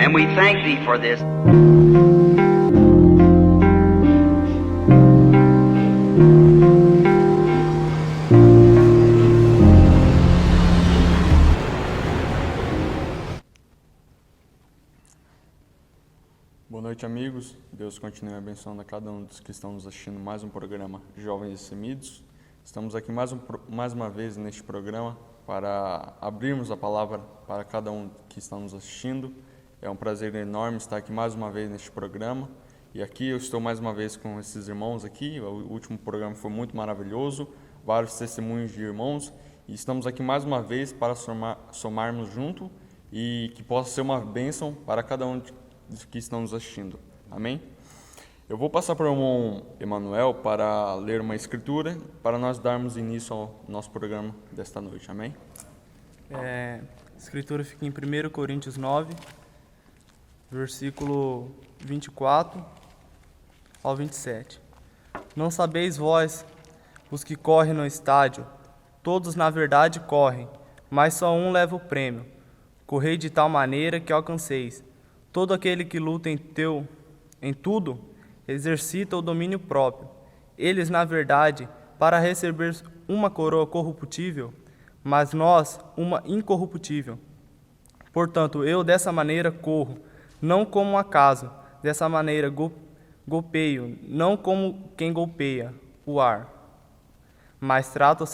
and we thank thee for this. Boa noite, amigos. Deus continue abençoando a cada um dos que estão nos assistindo mais um programa Jovens Destemidos. Estamos aqui mais uma vez neste programa para abrirmos a palavra para cada um que está nos assistindo. É um prazer enorme estar aqui mais uma vez neste programa. E aqui eu estou mais uma vez com esses irmãos aqui. O último programa foi muito maravilhoso, vários testemunhos de irmãos. E estamos aqui mais uma vez para somarmos junto e que possa ser uma bênção para cada um dos que estão nos assistindo. Amém? Eu vou passar para o irmão Emanuel para ler uma escritura, para nós darmos início ao nosso programa desta noite. Amém? A escritura fica em 1 Coríntios 9, versículo 24 ao 27. Não sabeis vós, os que correm no estádio, todos na verdade correm, mas só um leva o prêmio. Correi de tal maneira que alcanceis. Todo aquele que luta em tudo, exercita o domínio próprio. Eles, na verdade, para receber uma coroa corruptível, mas nós uma incorruptível. Portanto, eu dessa maneira corro, não como um acaso, dessa maneira golpeio, não como quem golpeia o ar, mas trato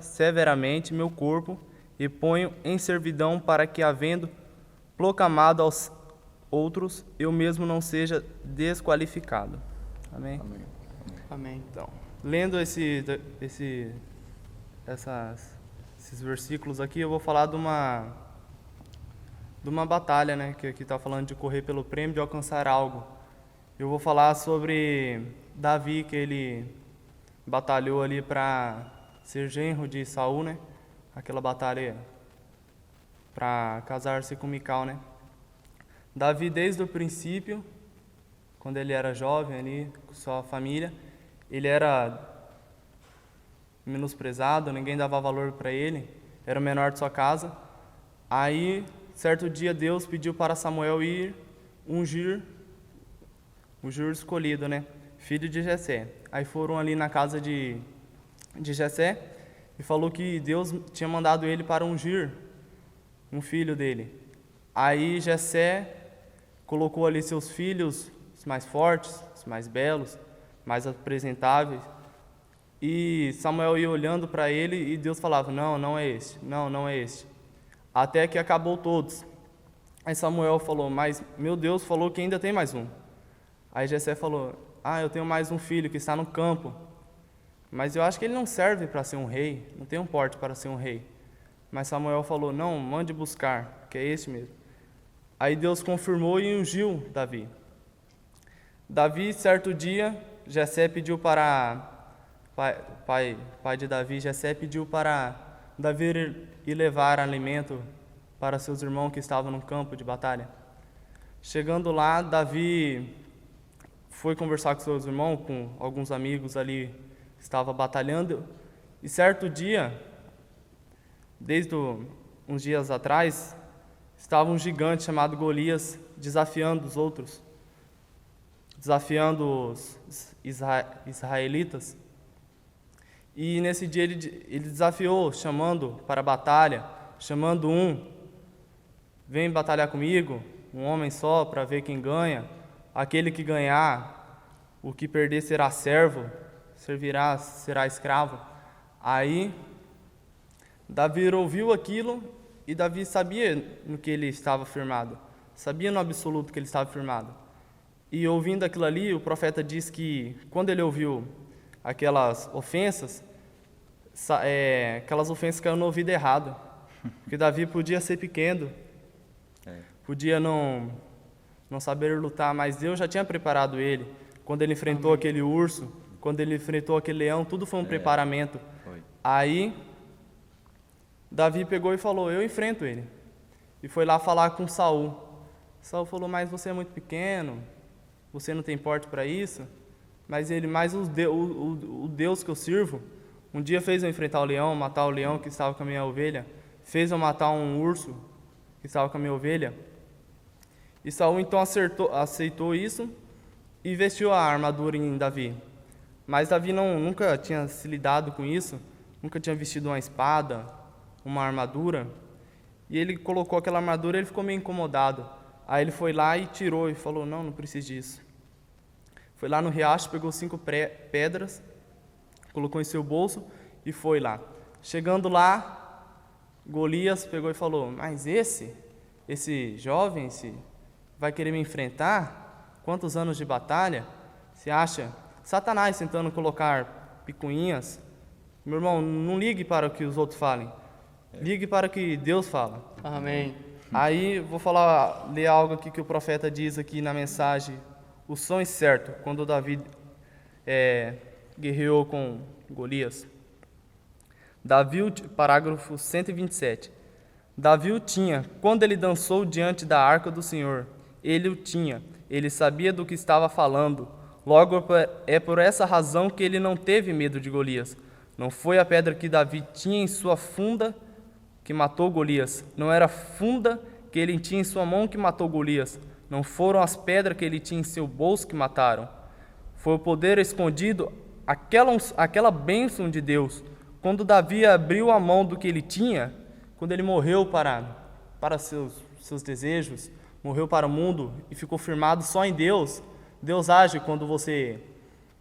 severamente meu corpo e ponho em servidão para que, havendo proclamado aos outros, eu mesmo não seja desqualificado. Amém? Amém. Amém. Então, lendo esses versículos aqui, eu vou falar de uma batalha, né? Que aqui está falando de correr pelo prêmio, de alcançar algo. Eu vou falar sobre Davi, que ele batalhou ali para ser genro de Saul, né? Aquela batalha para casar-se com Mical, né? Davi, desde o princípio, quando ele era jovem ali, com sua família, ele era menosprezado, ninguém dava valor para ele, era o menor de sua casa. Aí, certo dia, Deus pediu para Samuel ir ungir o escolhido, né? Filho de Jessé. Aí foram ali na casa de Jessé e falou que Deus tinha mandado ele para ungir um filho dele. Aí Jessé colocou ali seus filhos, os mais fortes, os mais belos, mais apresentáveis, e Samuel ia olhando para ele e Deus falava, não é este, não é este, até que acabou todos. Aí Samuel falou, mas meu Deus falou que ainda tem mais um. Aí Jessé falou, eu tenho mais um filho que está no campo, mas eu acho que ele não serve para ser um rei, não tem um porte para ser um rei. Mas Samuel falou, não, mande buscar, que é este mesmo. Aí Deus confirmou e ungiu Davi. Davi, certo dia, Jessé pediu para... Pai de Davi, Jessé pediu para Davi ir levar alimento para seus irmãos que estavam no campo de batalha. Chegando lá, Davi foi conversar com seus irmãos, com alguns amigos ali que estavam batalhando. E certo dia, desde uns dias atrás, estava um gigante chamado Golias desafiando os outros, desafiando os israelitas. E nesse dia ele desafiou, chamando para a batalha, chamando vem batalhar comigo, um homem só, para ver quem ganha. Aquele que ganhar, o que perder será servo, será escravo. Aí Davi ouviu aquilo e Davi sabia no que ele estava firmado, sabia no absoluto que ele estava firmado. E ouvindo aquilo ali, o profeta diz que quando ele ouviu aquelas ofensas caíram no ouvido errado, porque Davi podia ser pequeno, podia não saber lutar, mas Deus já tinha preparado ele. Quando ele enfrentou aquele urso, quando ele enfrentou aquele leão, tudo foi um preparamento. Foi. Aí Davi pegou e falou, eu enfrento ele. E foi lá falar com Saul. Saul falou, mas você é muito pequeno, você não tem porte para isso. Mas o Deus que eu sirvo, um dia fez eu enfrentar o leão, matar o leão que estava com a minha ovelha, fez eu matar um urso que estava com a minha ovelha. E Saul então aceitou isso e vestiu a armadura em Davi. Mas Davi nunca tinha se lidado com isso, nunca tinha vestido uma espada, uma armadura. E ele colocou aquela armadura e ele ficou meio incomodado. Aí ele foi lá e tirou e falou, não preciso disso. Foi lá no riacho, pegou 5 pedras, colocou em seu bolso e foi lá. Chegando lá, Golias pegou e falou, mas esse jovem, vai querer me enfrentar? Quantos anos de batalha? Você acha? Satanás tentando colocar picuinhas. Meu irmão, não ligue para o que os outros falem. Ligue para o que Deus fala. Amém. Aí vou ler algo aqui que o profeta diz aqui na mensagem. O som é certo, quando Davi guerreou com Golias. Parágrafo 127. Davi o tinha, quando ele dançou diante da arca do Senhor. Ele o tinha, ele sabia do que estava falando. Logo é por essa razão que ele não teve medo de Golias. Não foi a pedra que Davi tinha em sua funda que matou Golias. Não era a funda que ele tinha em sua mão que matou Golias. Não foram as pedras que ele tinha em seu bolso que mataram. Foi o poder escondido, aquela bênção de Deus. Quando Davi abriu a mão do que ele tinha, quando ele morreu para seus desejos, morreu para o mundo e ficou firmado só em Deus. Deus age quando você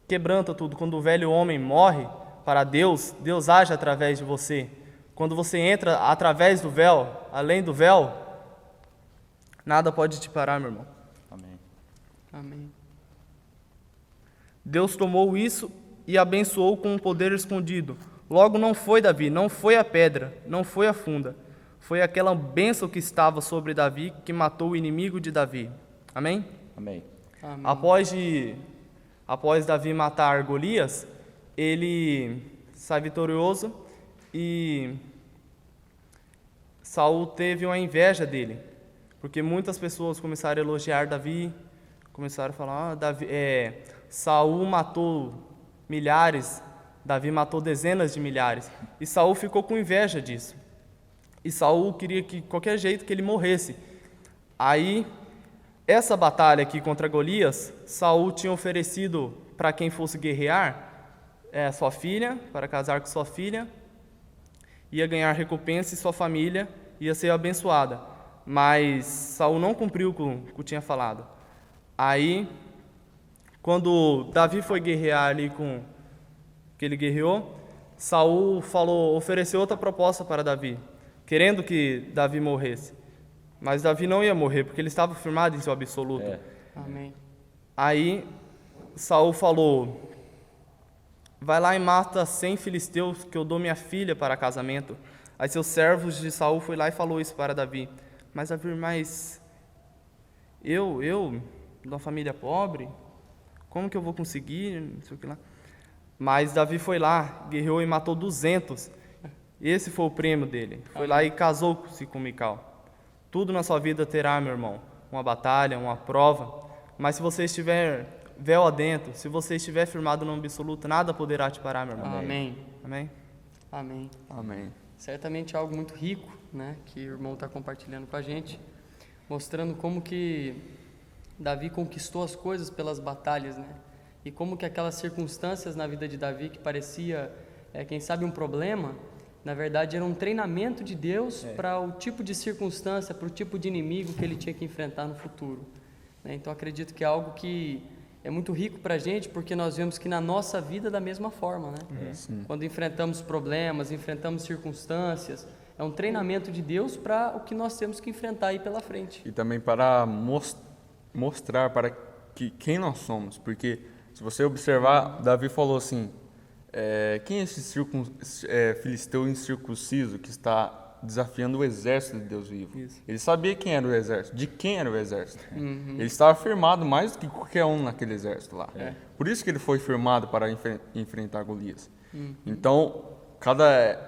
quebranta tudo. Quando o velho homem morre para Deus, Deus age através de você. Quando você entra através do véu, além do véu, nada pode te parar, meu irmão. Amém. Amém. Deus tomou isso e abençoou com um poder escondido. Logo não foi Davi, não foi a pedra, não foi a funda. Foi aquela bênção que estava sobre Davi que matou o inimigo de Davi. Amém? Amém. Amém. Após Davi matar Golias, ele sai vitorioso e Saul teve uma inveja dele, porque muitas pessoas começaram a elogiar Davi, começaram a falar, Saul matou milhares, Davi matou dezenas de milhares, e Saul ficou com inveja disso. E Saul queria que qualquer jeito que ele morresse. Aí, essa batalha aqui contra Golias, Saul tinha oferecido para quem fosse guerrear sua filha, para casar com sua filha, ia ganhar recompensa e sua família ia ser abençoada. Mas Saul não cumpriu com o que tinha falado. Aí, quando Davi foi guerrear ali com que ele guerreou, Saul ofereceu outra proposta para Davi, querendo que Davi morresse. Mas Davi não ia morrer, porque ele estava firmado em seu absoluto. Amém. Aí Saul falou, vai lá e mata 100 filisteus, que eu dou minha filha para casamento. Aí seus servos de Saul foi lá e falou isso para Davi. Mas Davi, eu, de uma família pobre, como que eu vou conseguir? Não sei o que lá. Mas Davi foi lá, guerreou e matou 200. Esse foi o prêmio dele. Foi lá e casou-se com Mical. Tudo na sua vida terá, meu irmão, uma batalha, uma prova. Mas se você estiver véu adentro, se você estiver firmado no absoluto, nada poderá te parar, meu irmão. Amém. Amém? Amém. Amém. Certamente é algo muito rico, né, que o irmão está compartilhando com a gente, mostrando como que Davi conquistou as coisas pelas batalhas, né, e como que aquelas circunstâncias na vida de Davi que parecia, quem sabe um problema, na verdade era um treinamento de Deus para o tipo de circunstância, para o tipo de inimigo que ele tinha que enfrentar no futuro, né? Então acredito que é algo que é muito rico para a gente, porque nós vemos que na nossa vida da mesma forma, né? Quando enfrentamos problemas, enfrentamos circunstâncias, é um treinamento de Deus para o que nós temos que enfrentar aí pela frente. E também para mostrar para quem nós somos, porque se você observar, Davi falou assim, quem é esse filisteu incircunciso que está desafiando o exército de Deus vivo? Isso. Ele sabia quem era o exército, de quem era o exército. Ele estava firmado mais do que qualquer um naquele exército lá. Por isso que ele foi firmado para enfrentar Golias. Então,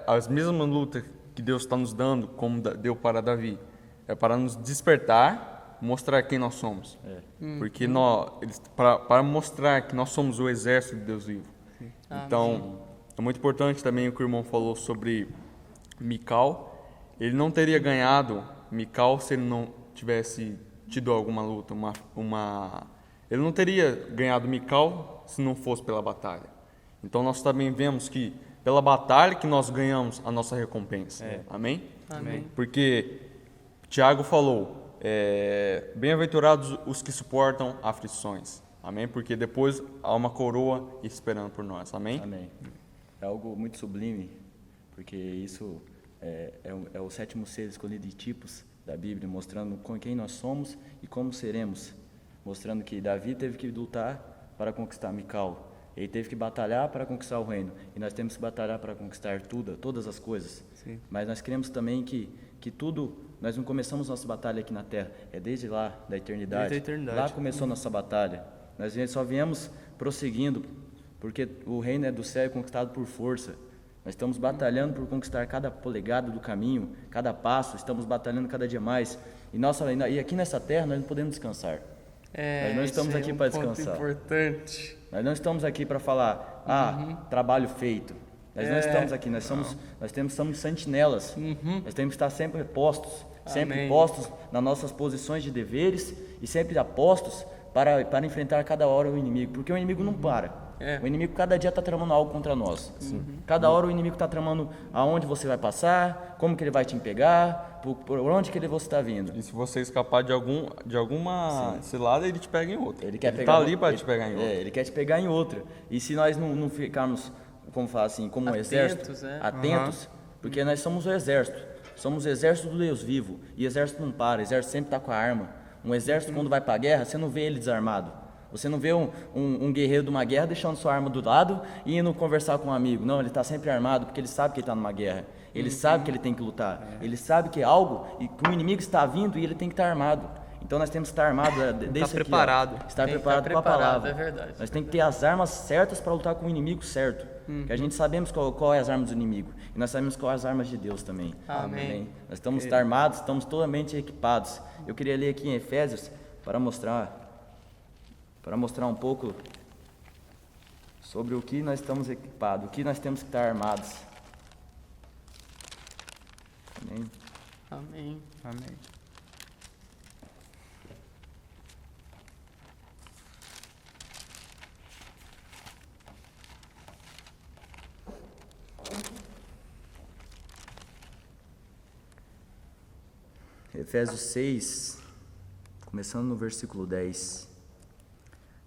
as mesmas lutas que Deus está nos dando, como deu para Davi, é para nos despertar, mostrar quem nós somos. Porque para mostrar que nós somos o exército de Deus vivo. Então, é muito importante também o que o irmão falou sobre Mical. Ele não teria ganhado Mical se ele não tivesse tido alguma luta, ele não teria ganhado Mical se não fosse pela batalha. Então nós também vemos que pela batalha que nós ganhamos a nossa recompensa. Amém? Amém. Porque Tiago falou, bem-aventurados os que suportam aflições. Amém? Porque depois há uma coroa esperando por nós. Amém? Amém. É algo muito sublime, porque isso é o sétimo ser escolhido de tipos da Bíblia, mostrando com quem nós somos e como seremos. Mostrando que Davi teve que lutar para conquistar Mical. Ele teve que batalhar para conquistar o reino. E nós temos que batalhar para conquistar todas as coisas. Sim. Mas nós queremos também que tudo... Nós não começamos nossa batalha aqui na Terra. É desde lá, da eternidade. Desde a eternidade. Lá começou nossa batalha. Nós só viemos prosseguindo, porque o reino do céu é conquistado por força. Nós estamos batalhando por conquistar cada polegada do caminho, cada passo. Estamos batalhando cada dia mais. E aqui nessa terra nós não podemos descansar. Nós não estamos aqui para descansar. Importante. Nós não estamos aqui para falar, trabalho feito. Nós não estamos aqui, nós somos sentinelas. Nós temos que estar sempre postos, nas nossas posições de deveres e sempre apostos para enfrentar cada hora o inimigo, porque o inimigo não para. O inimigo cada dia está tramando algo contra nós. Cada hora o inimigo está tramando aonde você vai passar, como que ele vai te pegar, por onde que você está vindo. E se você escapar de alguma cilada, ele te pega em outra. Ele quer tá ali para te pegar em outra. Ele quer te pegar em outra. E se nós não ficarmos, como falar assim, como um exército, atentos, porque nós somos o exército. Somos o exército do Deus vivo. E o exército não para, o exército sempre está com a arma. Um exército, quando vai para a guerra, você não vê ele desarmado. Você não vê um guerreiro de uma guerra deixando sua arma do lado e indo conversar com um amigo. Não, ele está sempre armado porque ele sabe que ele está numa guerra. Ele sabe que ele tem que lutar. Ele sabe que é algo e que o inimigo está vindo e ele tem que estar armado. Então nós temos que estar armados desse aqui. Preparado. Estar preparado com a palavra. É verdade. Nós temos que ter as armas certas para lutar com o inimigo certo. Que a gente sabemos qual é as armas do inimigo. E nós sabemos qual é as armas de Deus também. Amém. Nós estamos armados, estamos totalmente equipados. Eu queria ler aqui em Efésios para mostrar um pouco sobre o que nós estamos equipados, o que nós temos que estar armados. Amém? Amém. Amém. Efésios 6, começando no versículo 10.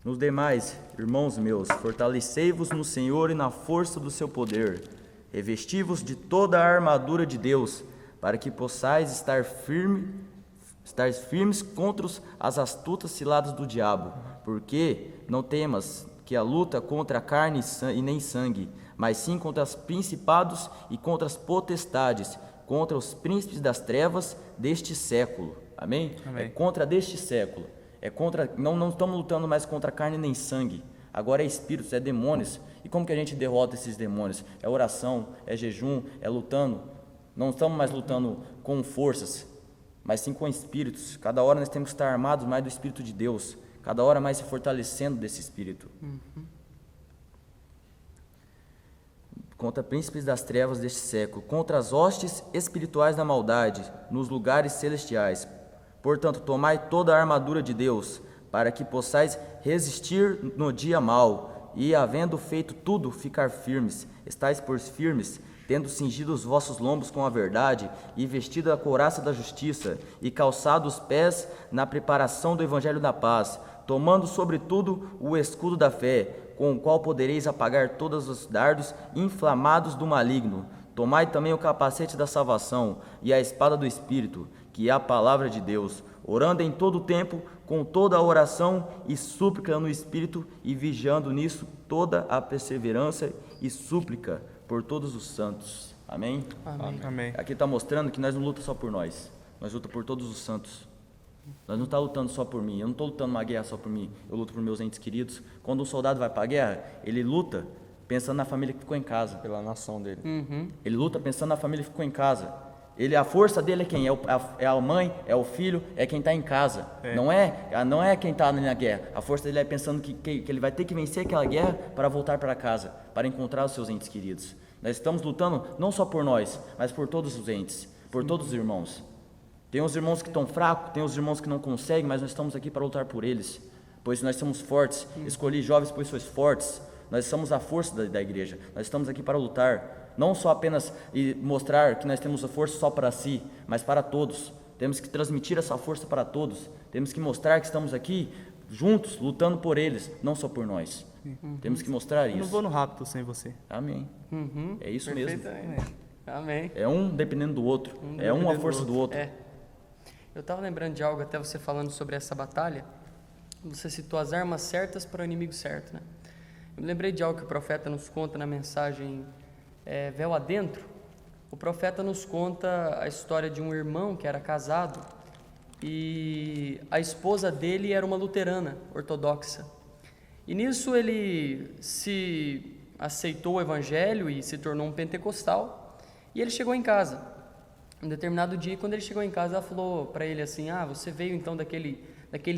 Nos demais, irmãos meus, fortalecei-vos no Senhor e na força do seu poder. Revesti-vos de toda a armadura de Deus, para que possais estar firmes contra as astutas ciladas do diabo. Porque não temas que a luta contra a carne e nem sangue, mas sim contra os principados e contra as potestades, contra os príncipes das trevas deste século. Amém? Amém. É contra deste século. Não estamos lutando mais contra carne nem sangue. Agora é espíritos, é demônios. E como que a gente derrota esses demônios? É oração, é jejum, é lutando. Não estamos mais lutando com forças, mas sim com espíritos. Cada hora nós temos que estar armados mais do Espírito de Deus. Cada hora mais se fortalecendo desse Espírito. Contra príncipes das trevas deste século, contra as hostes espirituais da maldade, nos lugares celestiais. Portanto, tomai toda a armadura de Deus, para que possais resistir no dia mau, e, havendo feito tudo, ficar firmes. Estais, pois, firmes, tendo cingido os vossos lombos com a verdade, e vestido a couraça da justiça, e calçado os pés na preparação do evangelho da paz, tomando sobretudo o escudo da fé, com o qual podereis apagar todos os dardos inflamados do maligno. Tomai também o capacete da salvação e a espada do Espírito, que é a palavra de Deus, orando em todo o tempo, com toda a oração e súplica no Espírito, e vigiando nisso toda a perseverança e súplica por todos os santos. Amém? Amém. Aqui está mostrando que nós não lutamos só por nós lutamos por todos os santos. Nós não estamos lutando só por mim, eu não estou lutando uma guerra só por mim, eu luto por meus entes queridos. Quando um soldado vai para a guerra, ele luta pensando na família que ficou em casa. Pela nação dele. Ele luta pensando na família que ficou em casa. A força dele é quem? É a mãe, é o filho, é quem está em casa. Não é quem está na guerra. A força dele é pensando que ele vai ter que vencer aquela guerra para voltar para casa, para encontrar os seus entes queridos. Nós estamos lutando não só por nós, mas por todos os entes, por todos os irmãos. Tem os irmãos que estão fracos, tem os irmãos que não conseguem, mas nós estamos aqui para lutar por eles, pois nós somos fortes. Escolhi jovens, pois sois fortes. Nós somos a força da igreja. Nós estamos aqui para lutar, não só apenas e mostrar que nós temos a força só para si, mas para todos. Temos que transmitir essa força para todos. Temos que mostrar que estamos aqui juntos, lutando por eles, não só por nós. Temos que mostrar Eu não isso. vou no rapto sem você. Amém. É isso mesmo. Perfeitamente. Amém. É um dependendo do outro. É um a força do outro. É. Eu estava lembrando de algo, até você falando sobre essa batalha. Você citou as armas certas para o inimigo certo, né? Eu me lembrei de algo que o profeta nos conta na mensagem Véu Adentro. O profeta nos conta a história de um irmão que era casado e a esposa dele era uma luterana ortodoxa. E nisso ele se aceitou o evangelho e se tornou um pentecostal. E ele chegou em casa. Um determinado dia, quando ele chegou em casa, ela falou para ele assim: você veio então daquele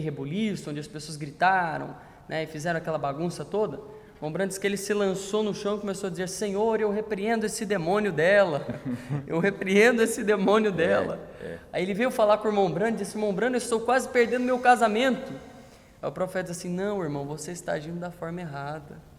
rebuliço onde as pessoas gritaram, né, e fizeram aquela bagunça toda? O Brandt diz que ele se lançou no chão e começou a dizer: Senhor, eu repreendo esse demônio dela, eu repreendo esse demônio dela. Aí ele veio falar com o irmão Brandt e disse: irmão Brandt, eu estou quase perdendo meu casamento. Aí o profeta disse assim: não, irmão, você está agindo da forma errada.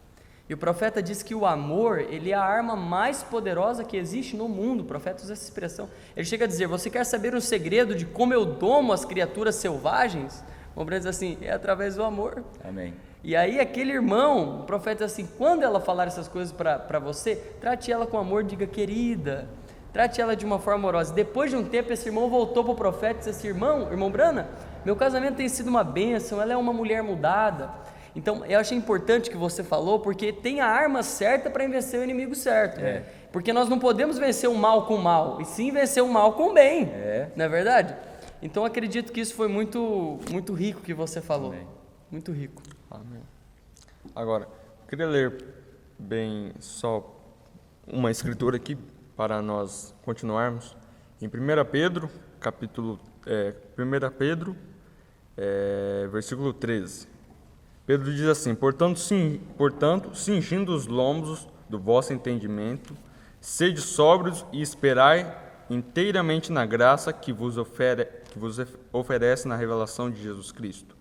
E o profeta diz que o amor, ele é a arma mais poderosa que existe no mundo. O profeta usa essa expressão. Ele chega a dizer: você quer saber um segredo de como eu domo as criaturas selvagens? O Brandt diz assim: é através do amor. Amém. E aí aquele irmão, o profeta diz assim: quando ela falar essas coisas para você, trate ela com amor, diga querida, trate ela de uma forma amorosa. Depois de um tempo, esse irmão voltou para o profeta e disse assim: irmão Brana, meu casamento tem sido uma bênção, ela é uma mulher mudada. Então eu achei importante que você falou, porque tem a arma certa para vencer o inimigo certo. Porque nós não podemos vencer o mal com o mal, e sim vencer o mal com o bem, não é verdade? Então acredito que isso foi muito, muito rico que você falou. Amém. Muito rico. Amém. Agora, eu queria ler bem só uma escritura aqui para nós continuarmos. Em 1 Pedro, versículo 13. Pedro diz assim: portanto, cingindo os lombos do vosso entendimento, sede sóbrios e esperai inteiramente na graça que vos oferece na revelação de Jesus Cristo.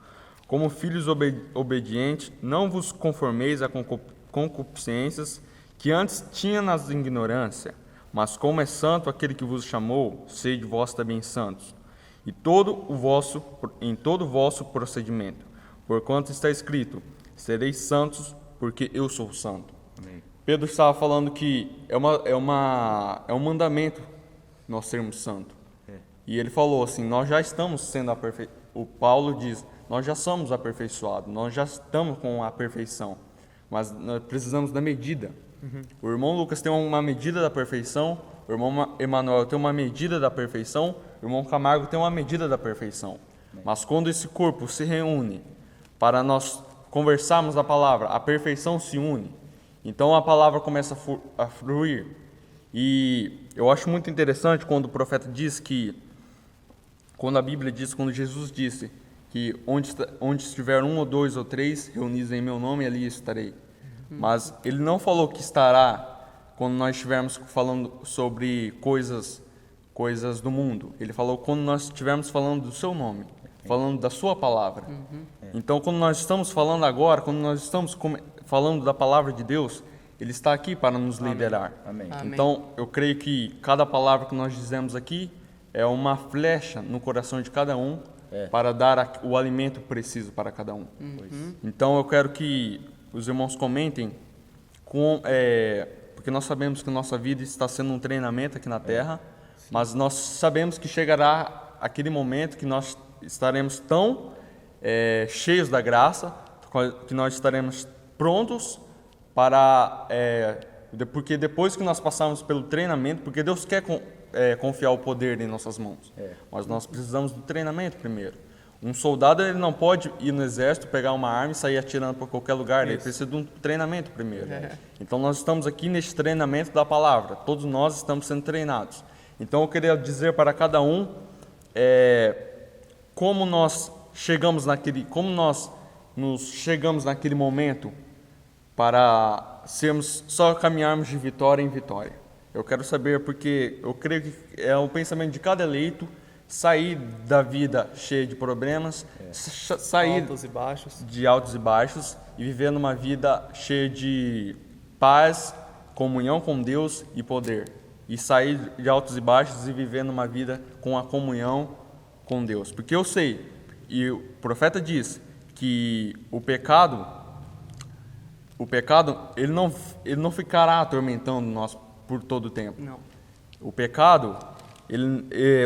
Como filhos obedientes, não vos conformeis a concupiscências que antes tinha nas ignorância, mas como é santo aquele que vos chamou, sede vós também santos, em todo o vosso procedimento, porquanto está escrito: sereis santos, porque eu sou santo. Amém. Pedro estava falando que é um mandamento nós sermos santos. E ele falou assim: nós já estamos sendo aperfeiçoados. O Paulo diz: nós já somos aperfeiçoados, nós já estamos com a perfeição, mas nós precisamos da medida. O irmão Lucas tem uma medida da perfeição, o irmão Emanuel tem uma medida da perfeição, o irmão Camargo tem uma medida da perfeição. Mas quando esse corpo se reúne para nós conversarmos a palavra, a perfeição se une, então a palavra começa a fluir. E eu acho muito interessante quando o profeta diz que, quando a Bíblia diz, quando Jesus disse que onde estiver 1 ou 2 ou 3 reunidos em meu nome, ali estarei. Mas ele não falou que estará quando nós estivermos falando sobre coisas do mundo. Ele falou quando nós estivermos falando do seu nome, falando da sua palavra. Então, quando nós estamos falando agora, quando nós estamos falando da palavra de Deus, Ele está aqui para nos liderar. Amém. Então, eu creio que cada palavra que nós dizemos aqui é uma flecha no coração de cada um para dar o alimento preciso para cada um. Então, eu quero que os irmãos comentem, porque nós sabemos que nossa vida está sendo um treinamento aqui na Terra, mas nós sabemos que chegará aquele momento que nós estaremos tão cheios da graça, que nós estaremos prontos para... porque depois que nós passarmos pelo treinamento, porque Deus quer confiar o poder em nossas mãos, mas nós precisamos do treinamento primeiro. Um soldado, ele não pode ir no exército, pegar uma arma e sair atirando para qualquer lugar, ele precisa de um treinamento primeiro. Então nós estamos aqui neste treinamento da palavra, todos nós estamos sendo treinados. Então eu queria dizer para cada um como nós nos chegamos naquele momento para só caminharmos de vitória em vitória. Eu quero saber, porque eu creio que é o pensamento de cada eleito sair da vida cheia de problemas, sair Altos e baixos. de altos e baixos e viver numa vida cheia de paz, comunhão com Deus e poder. E sair de altos e baixos e viver numa vida com a comunhão com Deus. Porque eu sei, e o profeta diz, que o pecado ele não ficará atormentando nós por todo o tempo. Não. O pecado,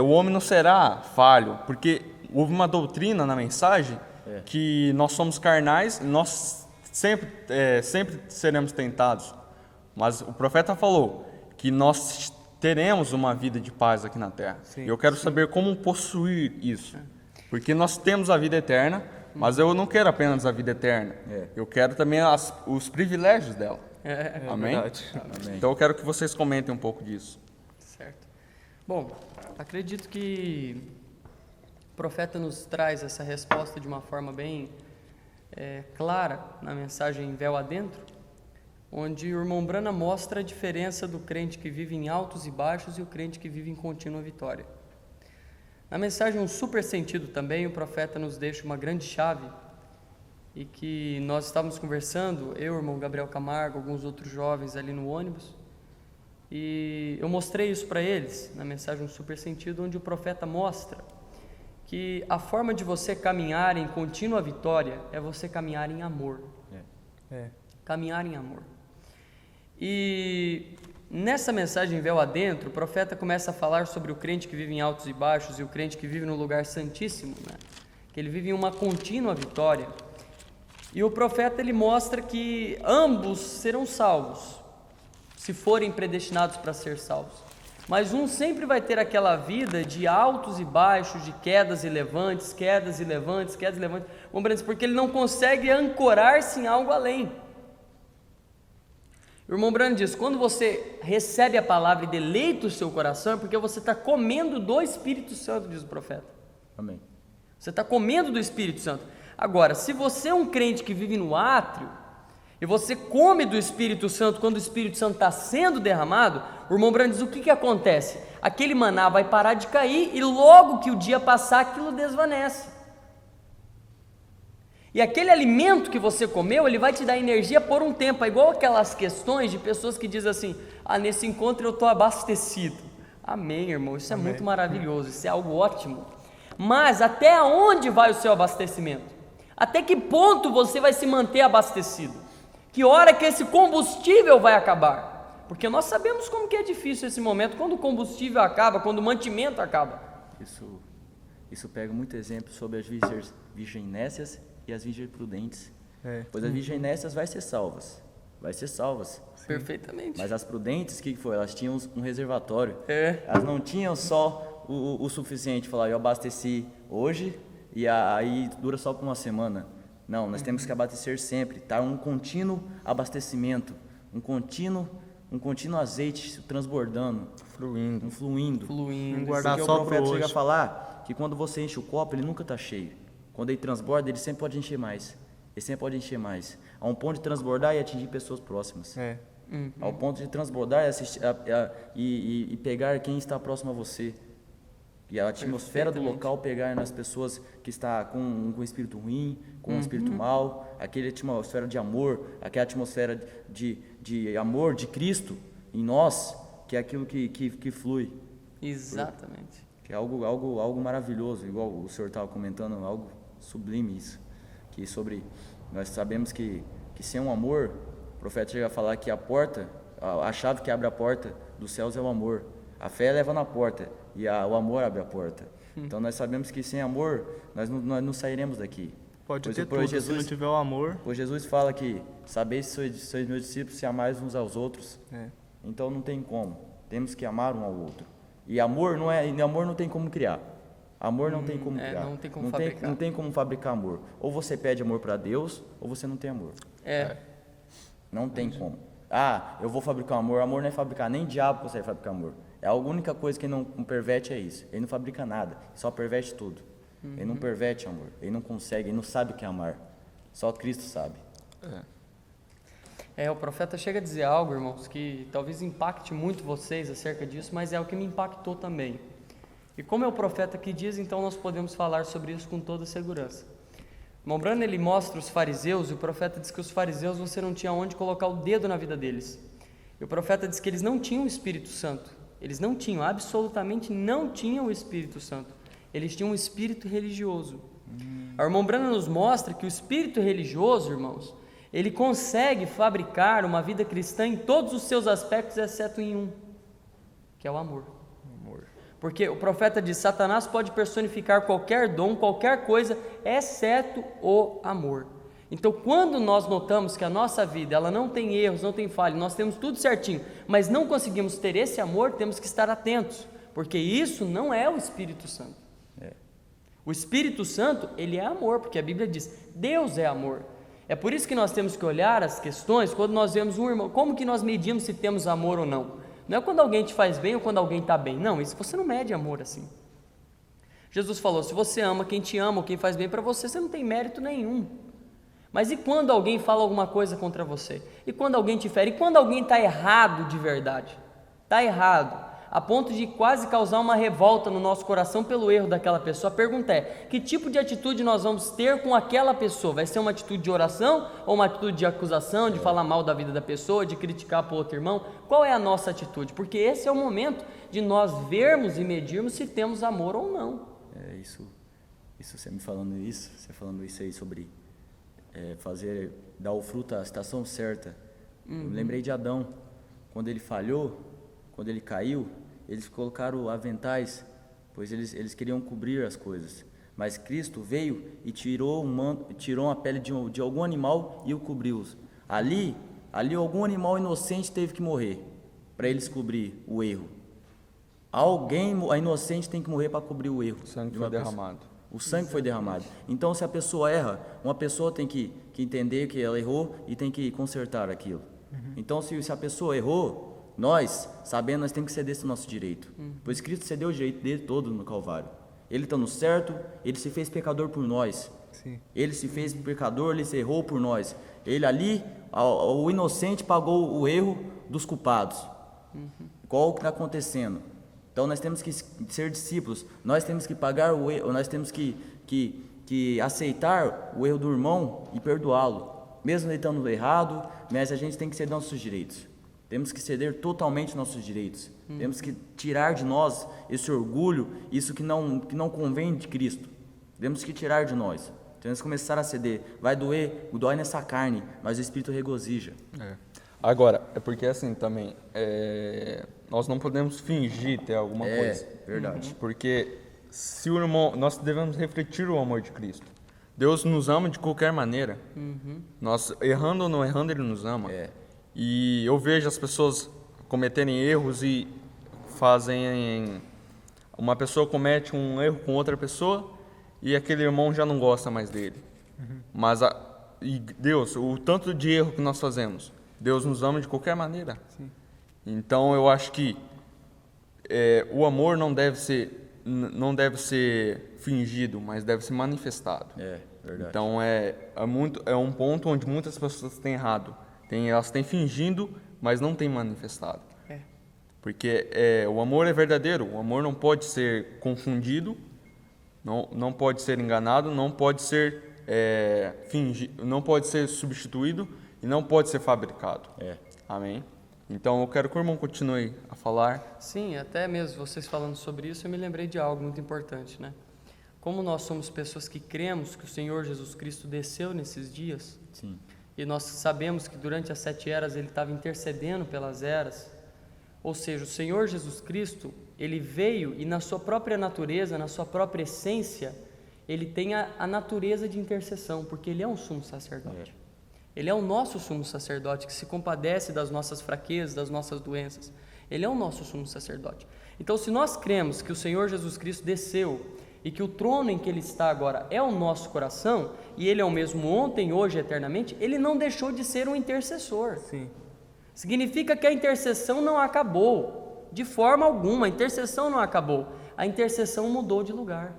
o homem não será falho, porque houve uma doutrina na mensagem que nós somos carnais, nós sempre seremos tentados. Mas o profeta falou que nós teremos uma vida de paz aqui na terra. Sim, E eu quero saber como possuir isso. Porque nós temos a vida eterna, mas eu não quero apenas a vida eterna. Eu quero também os privilégios dela. Amém? Verdade. Amém. Então eu quero que vocês comentem um pouco disso. Certo. Bom, acredito que o profeta nos traz essa resposta de uma forma bem clara na mensagem Véu Adentro, onde o irmão Brana mostra a diferença do crente que vive em altos e baixos e o crente que vive em contínua vitória. Na mensagem Um Super Sentido também, o profeta nos deixa uma grande chave e que nós estávamos conversando, eu, o irmão Gabriel Camargo, alguns outros jovens ali no ônibus, e eu mostrei isso para eles na mensagem Um Super Sentido, onde o profeta mostra que a forma de você caminhar em contínua vitória é você caminhar em amor. Caminhar em amor. E nessa mensagem Véu Adentro, o profeta começa a falar sobre o crente que vive em altos e baixos e o crente que vive no lugar santíssimo, né? Que ele vive em uma contínua vitória. E o profeta ele mostra que ambos serão salvos, se forem predestinados para ser salvos. Mas um sempre vai ter aquela vida de altos e baixos, de quedas e levantes, quedas e levantes, quedas e levantes, porque ele não consegue ancorar-se em algo além. O irmão Brano diz, quando você recebe a palavra e deleita o seu coração, é porque você está comendo do Espírito Santo, diz o profeta. Amém. Você está comendo do Espírito Santo. Agora, se você é um crente que vive no átrio, e você come do Espírito Santo quando o Espírito Santo está sendo derramado, o irmão Brano diz, o que acontece? Aquele maná vai parar de cair e logo que o dia passar, aquilo desvanece. E aquele alimento que você comeu, ele vai te dar energia por um tempo. É igual aquelas questões de pessoas que dizem assim, nesse encontro eu estou abastecido. Amém, irmão, isso é muito maravilhoso, isso é algo ótimo. Mas até onde vai o seu abastecimento? Até que ponto você vai se manter abastecido? Que hora que esse combustível vai acabar? Porque nós sabemos como que é difícil esse momento, quando o combustível acaba, quando o mantimento acaba. Isso pega muito exemplo sobre as virgens nécias e as virgens prudentes. Pois as virgens nécias vai ser salvas. Perfeitamente. Mas as prudentes, o que foi? Elas tinham um reservatório. Elas não tinham só o suficiente, falar, eu abasteci hoje e aí dura só por uma semana. Não, nós temos que abastecer sempre, tá? Um contínuo abastecimento, um contínuo azeite transbordando, fluindo. Não guardar Porque só o profeta pro chega a hoje. falar que quando você enche o copo, ele nunca está cheio. Quando ele transborda, ele sempre pode encher mais. A um ponto de transbordar e atingir pessoas próximas. Ao ponto de transbordar e pegar quem está próximo a você. E a atmosfera do local pegar nas pessoas que está com um espírito ruim, com um espírito mau, aquela atmosfera de amor, aquela atmosfera de amor de Cristo em nós, que é aquilo que flui. Exatamente. Que é algo maravilhoso, igual o senhor estava comentando, algo sublime isso. Que nós sabemos que sem um amor, o profeta chega a falar que a chave que abre a porta dos céus é o amor. A fé leva na porta e o amor abre a porta. Então nós sabemos que sem amor nós não sairemos daqui. Pode ter tudo, se não tiver o amor. Pois Jesus fala que sabeis que sois meus discípulos se amais uns aos outros. Então não tem como. Temos que amar um ao outro. E amor não tem como criar. Amor não tem como criar. Não tem como fabricar. Não tem como fabricar amor. Ou você pede amor para Deus, ou você não tem amor. Não tem como. Eu vou fabricar amor. Amor não é fabricar. Nem diabo consegue fabricar amor. A única coisa que ele não perverte é isso. Ele não fabrica nada. Só perverte tudo. Ele não perverte amor. Ele não consegue. Ele não sabe o que é amar. Só Cristo sabe. O profeta chega a dizer algo, irmãos, que talvez impacte muito vocês acerca disso, mas é o que me impactou também. E como é o profeta que diz, então nós podemos falar sobre isso com toda segurança. O irmão Branham, ele mostra os fariseus, e o profeta diz que os fariseus você não tinha onde colocar o dedo na vida deles. E o profeta diz que eles não tinham o Espírito Santo. Eles não tinham, absolutamente não tinham o Espírito Santo. Eles tinham um espírito religioso. O irmão Branham nos mostra que o espírito religioso, irmãos, ele consegue fabricar uma vida cristã em todos os seus aspectos, exceto em um, que é o amor. Porque o profeta diz, Satanás pode personificar qualquer dom, qualquer coisa, exceto o amor. Então, quando nós notamos que a nossa vida, ela não tem erros, não tem falhas, nós temos tudo certinho, mas não conseguimos ter esse amor, temos que estar atentos, porque isso não é o Espírito Santo. O Espírito Santo, ele é amor, porque a Bíblia diz, Deus é amor. É por isso que nós temos que olhar as questões, quando nós vemos um irmão, como que nós medimos se temos amor ou não? Não é quando alguém te faz bem ou quando alguém está bem, não, isso você não mede amor assim. Jesus falou, se você ama quem te ama ou quem faz bem para você, você não tem mérito nenhum. Mas e quando alguém fala alguma coisa contra você? E quando alguém te fere? E quando alguém está errado de verdade? Está errado, a ponto de quase causar uma revolta no nosso coração pelo erro daquela pessoa. A pergunta é, que tipo de atitude nós vamos ter com aquela pessoa? Vai ser uma atitude de oração ou uma atitude de acusação, de falar mal da vida da pessoa, de criticar para o outro irmão? Qual é a nossa atitude? Porque esse é o momento de nós vermos e medirmos se temos amor ou não. Isso você me falando isso, você falando isso aí sobre dar o fruto à estação certa. Eu me lembrei de Adão, quando ele falhou, quando ele caiu, eles colocaram aventais, pois eles queriam cobrir as coisas. Mas Cristo veio e tirou uma pele de algum animal e o cobriu. Ali algum animal inocente teve que morrer para eles cobrir o erro. A inocente tem que morrer para cobrir o erro. O sangue foi derramado. O sangue foi derramado. Então, se a pessoa erra, uma pessoa tem que entender que ela errou e tem que consertar aquilo. Então, se a pessoa errou, nós temos que ceder esse nosso direito. Pois Cristo cedeu o direito dele todo no Calvário. Ele está no certo, ele se fez pecador por nós. Sim. Ele se fez pecador, ele se errou por nós. Ele ali, o inocente pagou o erro dos culpados. Qual o que está acontecendo? Então nós temos que ser discípulos, nós temos que pagar o erro, nós temos que aceitar o erro do irmão e perdoá-lo, mesmo ele estando errado, mas a gente tem que ceder nossos direitos, temos que ceder totalmente nossos direitos, temos que tirar de nós esse orgulho, isso que não convém de Cristo, temos que tirar de nós, temos que começar a ceder, vai doer, dói nessa carne, mas o Espírito regozija. Agora, é porque assim também, nós não podemos fingir ter alguma coisa. Verdade. Porque se o irmão, nós devemos refletir o amor de Cristo. Deus nos ama de qualquer maneira. Nós, errando ou não errando, Ele nos ama. E eu vejo as pessoas cometerem erros e uma pessoa comete um erro com outra pessoa e aquele irmão já não gosta mais dele. Mas Deus, o tanto de erro que nós fazemos, Deus nos ama de qualquer maneira. Sim. Então eu acho que o amor não deve ser fingido, mas deve ser manifestado. Verdade. Então é um ponto onde muitas pessoas têm errado. Elas têm fingindo, mas não têm manifestado. Porque o amor é verdadeiro, o amor não pode ser confundido, não pode ser enganado, não pode ser não pode ser substituído e não pode ser fabricado. Amém? Então eu quero que o irmão continue a falar. Sim, até mesmo vocês falando sobre isso, eu me lembrei de algo muito importante, né? Como nós somos pessoas que cremos que o Senhor Jesus Cristo desceu nesses dias, Sim. e nós sabemos que durante as 7 eras Ele estava intercedendo pelas eras, ou seja, o Senhor Jesus Cristo, Ele veio e na sua própria natureza, na sua própria essência, Ele tem a natureza de intercessão, porque Ele é um sumo sacerdote. Ele é o nosso sumo sacerdote que se compadece das nossas fraquezas, das nossas doenças. Ele é o nosso sumo sacerdote. Então, se nós cremos que o Senhor Jesus Cristo desceu e que o trono em que Ele está agora é o nosso coração, e Ele é o mesmo ontem, hoje e eternamente, Ele não deixou de ser um intercessor. Sim. Significa que a intercessão não acabou, de forma alguma, a intercessão não acabou. A intercessão mudou de lugar.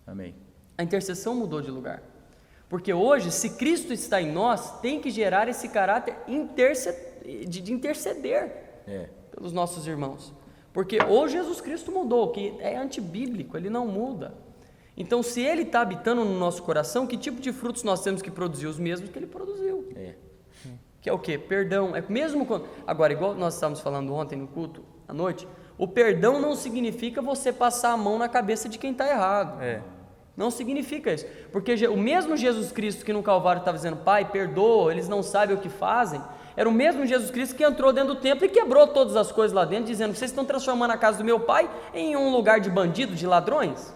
Amém. A intercessão mudou de lugar. Porque hoje, se Cristo está em nós, tem que gerar esse caráter de interceder pelos nossos irmãos. Porque ou Jesus Cristo mudou, que é antibíblico, ele não muda. Então, se ele está habitando no nosso coração, que tipo de frutos nós temos que produzir? Os mesmos que ele produziu. Que é o quê? Perdão. É mesmo quando... Agora, igual nós estávamos falando ontem no culto, à noite, o perdão não significa você passar a mão na cabeça de quem está errado. Não significa isso. Porque o mesmo Jesus Cristo que no Calvário estava dizendo, Pai, perdoa, eles não sabem o que fazem, era o mesmo Jesus Cristo que entrou dentro do templo e quebrou todas as coisas lá dentro, dizendo, vocês estão transformando a casa do meu pai em um lugar de bandido, de ladrões?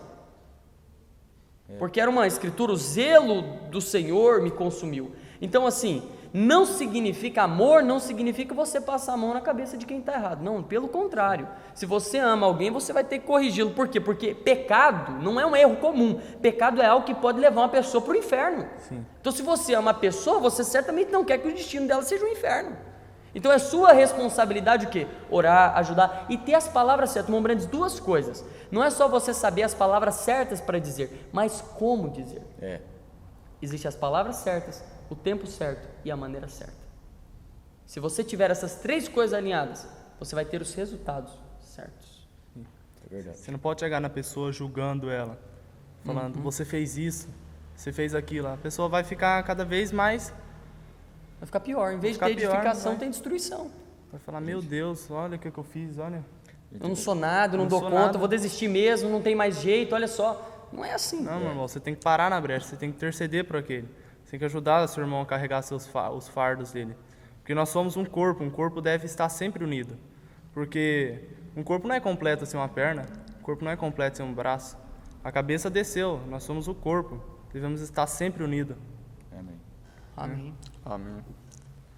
Porque era uma escritura, o zelo do Senhor me consumiu. Então, assim, não significa amor, não significa você passar a mão na cabeça de quem está errado. Não, pelo contrário. Se você ama alguém, você vai ter que corrigi-lo. Por quê? Porque pecado não é um erro comum. Pecado é algo que pode levar uma pessoa para o inferno. Então, se você ama a pessoa, você certamente não quer que o destino dela seja o inferno. Então, é sua responsabilidade o quê? Orar, ajudar e ter as palavras certas. Irmão Brandes, duas coisas. Não é só você saber as palavras certas para dizer, mas como dizer. Existem as palavras certas, o tempo certo e a maneira certa. Se você tiver essas três coisas alinhadas, você vai ter os resultados certos. É verdade. Você não pode chegar na pessoa julgando ela, falando, você fez isso, você fez aquilo. A pessoa vai ficar cada vez mais... Vai ficar pior. Em vez de Vai ter ficar pior, edificação, vai. tem destruição. Vai falar, meu Deus, olha o que eu fiz, olha. Eu não sou nada, eu não dou sou conta, nada. eu vou desistir mesmo, não tem mais jeito, olha só. Não é assim. Não, meu irmão, você tem que parar na brecha, você tem que interceder por aquele. Você tem que ajudar o seu irmão a carregar os fardos dele. Porque nós somos um corpo deve estar sempre unido. Porque um corpo não é completo sem uma perna, o corpo não é completo sem um braço. A cabeça desceu, nós somos o corpo, devemos estar sempre unidos. Amém. Amém. Amém.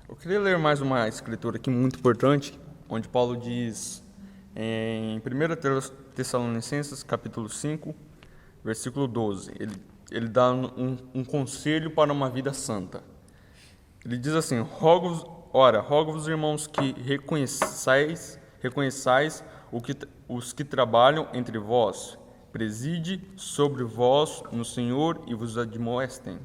Eu queria ler mais uma escritura aqui muito importante, onde Paulo diz em 1 Tessalonicenses, capítulo 5, versículo 12. Ele dá um conselho para uma vida santa. Ele diz assim, rogo-vos, irmãos, que reconheçais os que trabalham entre vós, preside sobre vós no Senhor e vos admoestam.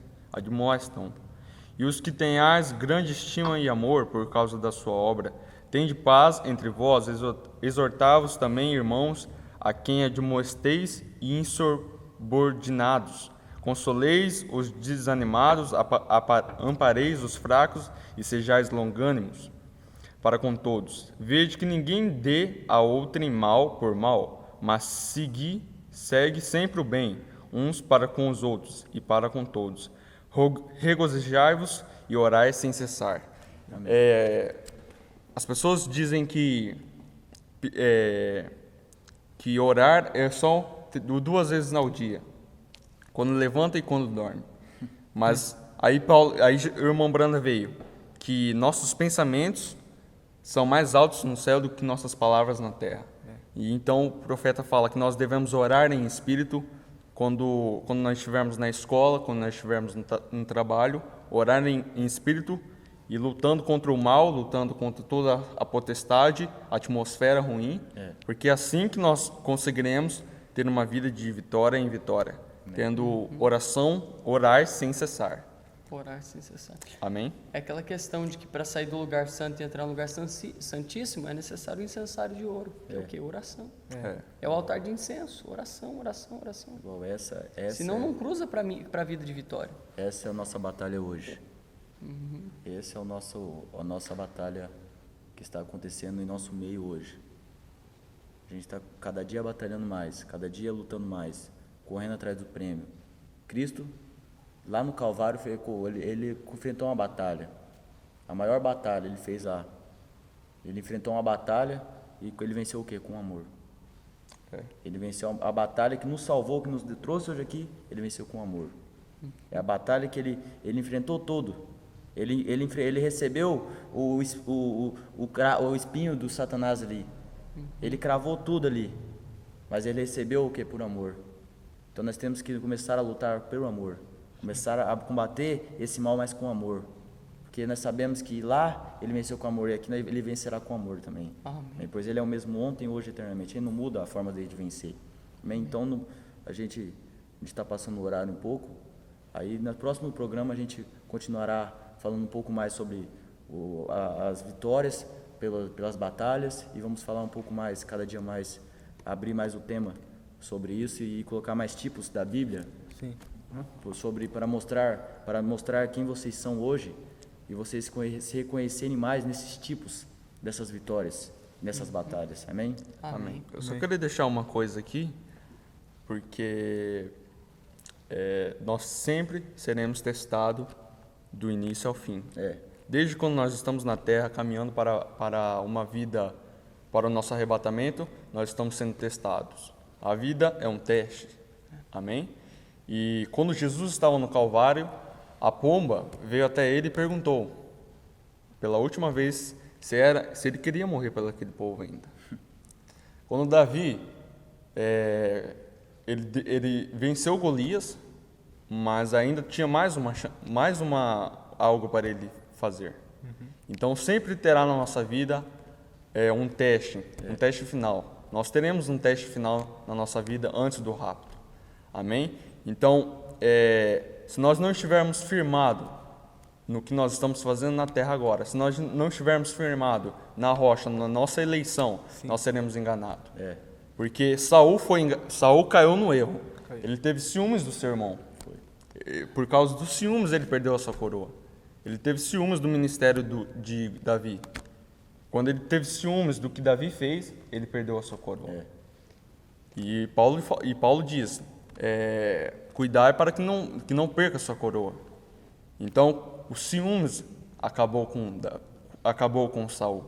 E os que tenhais grande estima e amor por causa da sua obra, tende paz entre vós, exortai-vos também, irmãos, a quem admoesteis e insubordinados. Consoleis os desanimados, ampareis os fracos e sejais longânimos para com todos. Vede que ninguém dê a outrem mal por mal, mas segue sempre o bem, uns para com os outros e para com todos. Regozijai-vos e orai sem cessar. As pessoas dizem que orar é só 2 vezes ao dia, quando levanta e quando dorme. Mas aí o irmão Branda veio, que nossos pensamentos são mais altos no céu do que nossas palavras na terra. E então o profeta fala que nós devemos orar em espírito quando nós estivermos na escola, quando nós estivermos no trabalho, orar em espírito e lutando contra o mal, lutando contra toda a potestade, a atmosfera ruim, porque é assim que nós conseguiremos ter uma vida de vitória em vitória, tendo oração, orar sem cessar. Orar sem cessar. Amém? É aquela questão de que para sair do lugar santo e entrar no lugar santíssimo é necessário o incensário de ouro. Que é o quê? Oração. É o altar de incenso. Oração, oração, oração. Igual essa Senão não cruza para a vida de vitória. Essa é a nossa batalha hoje. Essa é a nossa batalha que está acontecendo em nosso meio hoje. A gente está cada dia batalhando mais, cada dia lutando mais, correndo atrás do prêmio. Cristo, lá no Calvário, ele enfrentou uma batalha. A maior batalha ele fez lá. Ele enfrentou uma batalha e ele venceu o quê? Com amor. Ele venceu a batalha que nos salvou, que nos trouxe hoje aqui, ele venceu com amor. É a batalha que ele enfrentou todo. Ele recebeu o espinho do Satanás ali. Ele cravou tudo ali. Mas ele recebeu o que? Por amor. Então nós temos que começar a lutar pelo amor. Começar a combater esse mal, mas com amor. Porque nós sabemos que lá ele venceu com amor e aqui ele vencerá com amor também. Amém. Pois ele é o mesmo ontem, hoje e eternamente. Ele não muda a forma dele de vencer. Amém? Então a gente está passando o horário um pouco. Aí no próximo programa a gente continuará falando um pouco mais sobre as vitórias pelas batalhas e vamos falar um pouco mais, cada dia mais, abrir mais o tema sobre isso e colocar mais tipos da Bíblia. Sim. Para mostrar quem vocês são hoje e vocês se reconhecerem mais nesses tipos dessas vitórias, nessas batalhas. Amém? Amém. Eu só Amém. queria deixar uma coisa aqui, porque nós sempre seremos testados do início ao fim. Desde quando nós estamos na terra, caminhando para uma vida, para o nosso arrebatamento, nós estamos sendo testados. A vida é um teste. Amém? E quando Jesus estava no Calvário, a pomba veio até ele e perguntou, pela última vez, se ele queria morrer pelo aquele povo ainda. Quando Davi, ele venceu Golias, mas ainda tinha mais algo para ele fazer. Então sempre terá na nossa vida um teste final. Nós teremos um teste final na nossa vida antes do rapto. Amém? Então, se nós não estivermos firmados no que nós estamos fazendo na terra agora, se nós não estivermos firmados na rocha, na nossa eleição, nós seremos enganados. Porque Saul caiu no erro. Ele teve ciúmes do seu irmão. Por causa dos ciúmes ele perdeu a sua coroa. Ele teve ciúmes do ministério de Davi. Quando ele teve ciúmes do que Davi fez, ele perdeu a sua coroa. E Paulo diz, cuidar para que não perca a sua coroa. Então, os ciúmes acabou com Saul.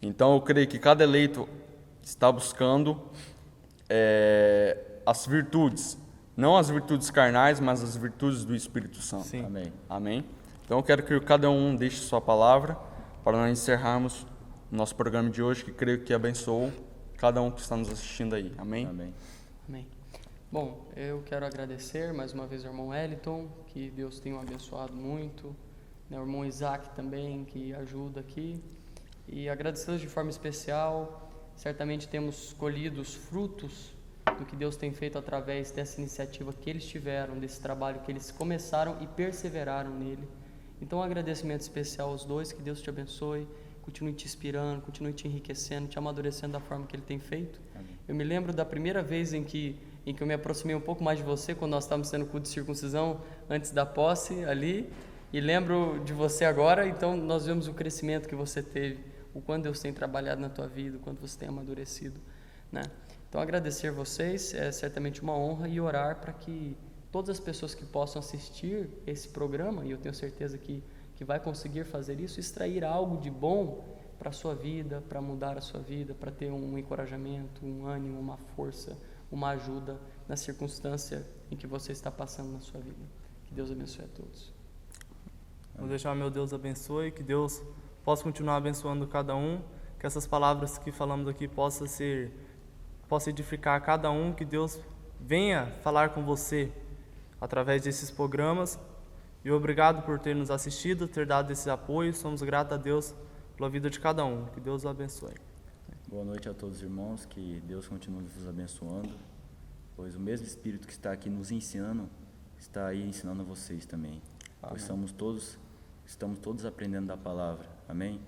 Então, eu creio que cada eleito está buscando as virtudes, não as virtudes carnais, mas as virtudes do Espírito Santo. Sim. Amém. Amém? Então, eu quero que cada um deixe sua palavra para nós encerrarmos o nosso programa de hoje, que creio que abençoou cada um que está nos assistindo aí. Amém? Amém. Amém. Bom, eu quero agradecer mais uma vez ao irmão Wellington, que Deus tenha o abençoado muito, né, o irmão Isaac também, que ajuda aqui, e agradecê-los de forma especial. Certamente temos colhido os frutos do que Deus tem feito através dessa iniciativa que eles tiveram, desse trabalho que eles começaram e perseveraram nele. Então, um agradecimento especial aos dois, que Deus te abençoe, continue te inspirando, continue te enriquecendo, te amadurecendo da forma que Ele tem feito. Amém. Eu me lembro da primeira vez em que eu me aproximei um pouco mais de você, quando nós estávamos tendo culto de circuncisão, antes da posse ali, e lembro de você agora. Então nós vemos o crescimento que você teve, o quanto Deus tem trabalhado na tua vida, o quanto você tem amadurecido, né? Então agradecer vocês, é certamente uma honra, e orar para que todas as pessoas que possam assistir esse programa, e eu tenho certeza que vai conseguir fazer isso, extrair algo de bom para a sua vida, para mudar a sua vida, para ter um encorajamento, um ânimo, uma força, uma ajuda na circunstância em que você está passando na sua vida. Que Deus abençoe a todos. Vou deixar meu Deus abençoe, que Deus possa continuar abençoando cada um, que essas palavras que falamos aqui possa edificar cada um, que Deus venha falar com você através desses programas. E obrigado por ter nos assistido, ter dado esse apoio. Somos gratos a Deus pela vida de cada um. Que Deus o abençoe. Boa noite a todos os irmãos, que Deus continue nos abençoando, pois o mesmo Espírito que está aqui nos ensinando, está aí ensinando a vocês também. Pois estamos todos aprendendo da palavra. Amém?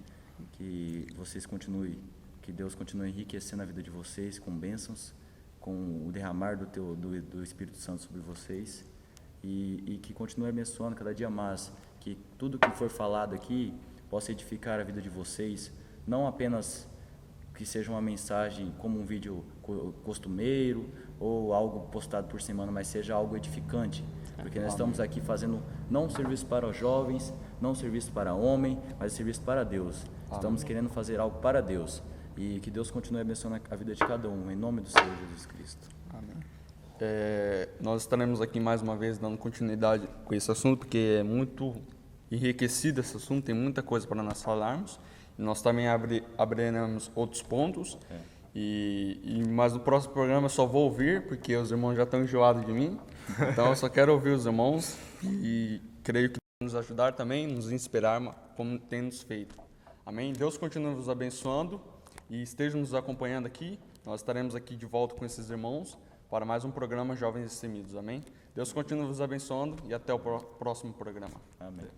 Que vocês continuem, que Deus continue enriquecendo a vida de vocês com bênçãos, com o derramar do Espírito Santo sobre vocês, e que continue abençoando cada dia mais, que tudo que for falado aqui possa edificar a vida de vocês, não apenas que seja uma mensagem como um vídeo costumeiro ou algo postado por semana, mas seja algo edificante, porque nós estamos aqui fazendo não um serviço para os jovens, não um serviço para homem, mas um serviço para Deus. Estamos querendo fazer algo para Deus, e que Deus continue abençoando a vida de cada um, em nome do Senhor Jesus Cristo. Amém. Nós estaremos aqui mais uma vez dando continuidade com esse assunto, porque é muito enriquecido esse assunto, tem muita coisa para nós falarmos. E nós também abriremos outros pontos. Mas no próximo programa eu só vou ouvir, porque os irmãos já estão enjoados de mim. Então eu só quero ouvir os irmãos, e creio que nos ajudar também, nos inspirar como tem nos feito. Amém? Deus continue nos abençoando e esteja nos acompanhando aqui. Nós estaremos aqui de volta com esses irmãos para mais um programa Jovens Destemidos. Amém? Deus continue nos abençoando e até o próximo programa. Amém.